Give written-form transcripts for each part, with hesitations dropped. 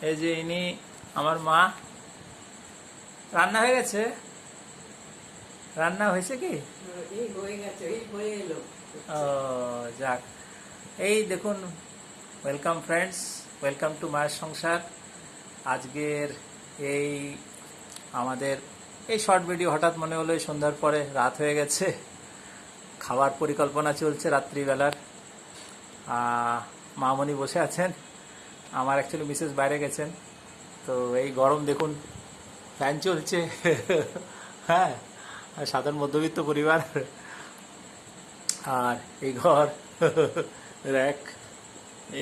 এই যে ইনি আমার মা। রান্না হয়ে গেছে? রান্না হয়েছে কি? ও যাক, এই দেখুন, ওয়েলকাম ফ্রেন্ডস, ওয়েলকাম টু মায়ের সংসার। আজকের এই আমাদের এই শর্ট ভিডিও হঠাৎ মনে হলো সন্ধ্যার পরে, রাত হয়ে গেছে, খাবার পরিকল্পনা চলছে রাত্রিবেলার। মামনি বসে আছেন, আমার অ্যাকচুয়ালি মিসেস বাইরে গেছেন। তো এই গরম দেখুন, ফ্যান চলছে। হ্যাঁ, সাধারণ মধ্যবিত্ত পরিবার। আর এই ঘর র্যাক,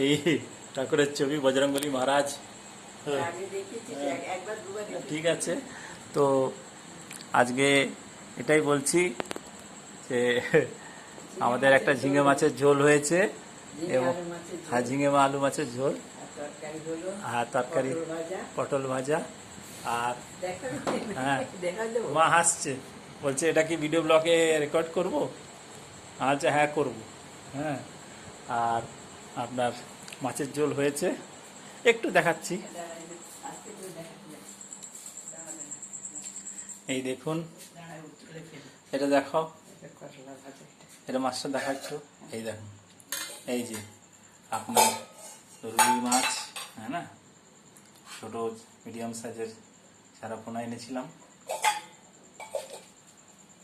এই ঠাকুরের ছবি, বজরংবলী মহারাজ। ঠিক আছে, তো আজকে এটাই বলছি যে আমাদের একটা ঝিঙে মাছের ঝোল হয়েছে, এবং হ্যাঁ, ঝিঙে আলু মাছের ঝোল, আর তরকারি পটল ভাজা। আর হ্যাঁ, মা হাসছে, বলছে এটা কি ভিডিও ব্লগে রেকর্ড করবো? আচ্ছা হ্যাঁ করব। হ্যাঁ, আর আপনার মাছের ঝোল হয়েছে, একটু দেখাচ্ছি। এই দেখুন, এটা দেখো, এটা মাছটা দেখাচ্ছ। এই দেখুন, এই যে আপনার রুই মাছ, হ্যাঁ না, ছোট মিডিয়াম সাইজের চারাপোনা এনেছিলাম,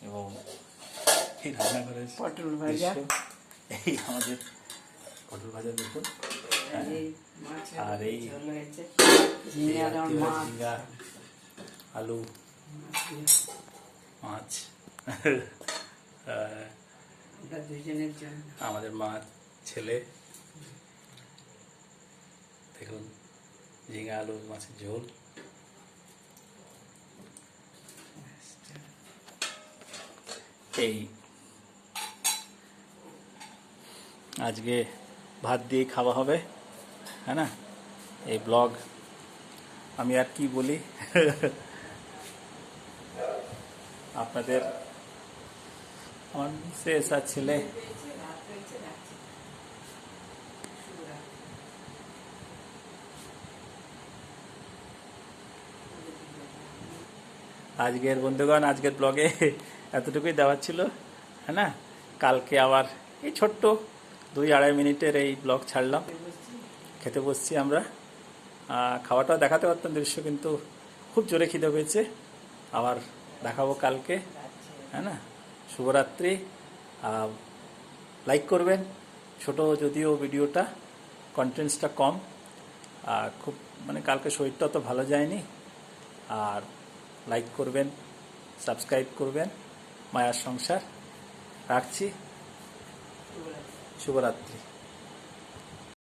এবং এই রান্না করে পটল ভাজা। এই আমাদের পটল ভাজা দেখুন, আর এই ঝিঙ্গা আলু মাছ। আমাদের মা ছেলে দেখুন, ঝিঙ্গা আলু মাছের ঝোল। এই আজকে ভাত দিয়ে খাওয়া হবে, হ্যাঁ না। এই ব্লগ আমি আর কি বলি, আপনাদের আমার শেষ আর ছেলে। আজকের বন্ধুগণ, আজকের ব্লগে এতটুকুই দেওয়ার ছিল, হ্যাঁ না। কালকে আবার এই ছোট্ট 2-2.5 মিনিটের এই ব্লগ ছাড়লাম। খেতে বসছি আমরা, খাওয়াটাও দেখাতে পারতাম দৃশ্য, কিন্তু খুব জোরে খিদে পেয়েছে। আবার দেখাবো কালকে, হ্যাঁ না। শুভরাত্রি। লাইক করবেন, ছোট যদিও ভিডিওটা, কন্টেন্টসটা কম, খুব মানে কালকে শরীরটা তো ভালো যায়নি। আর লাইক করবেন, সাবস্ক্রাইব করবেন, মায়ার সংসার। রাখছি, শুভরাত্রি।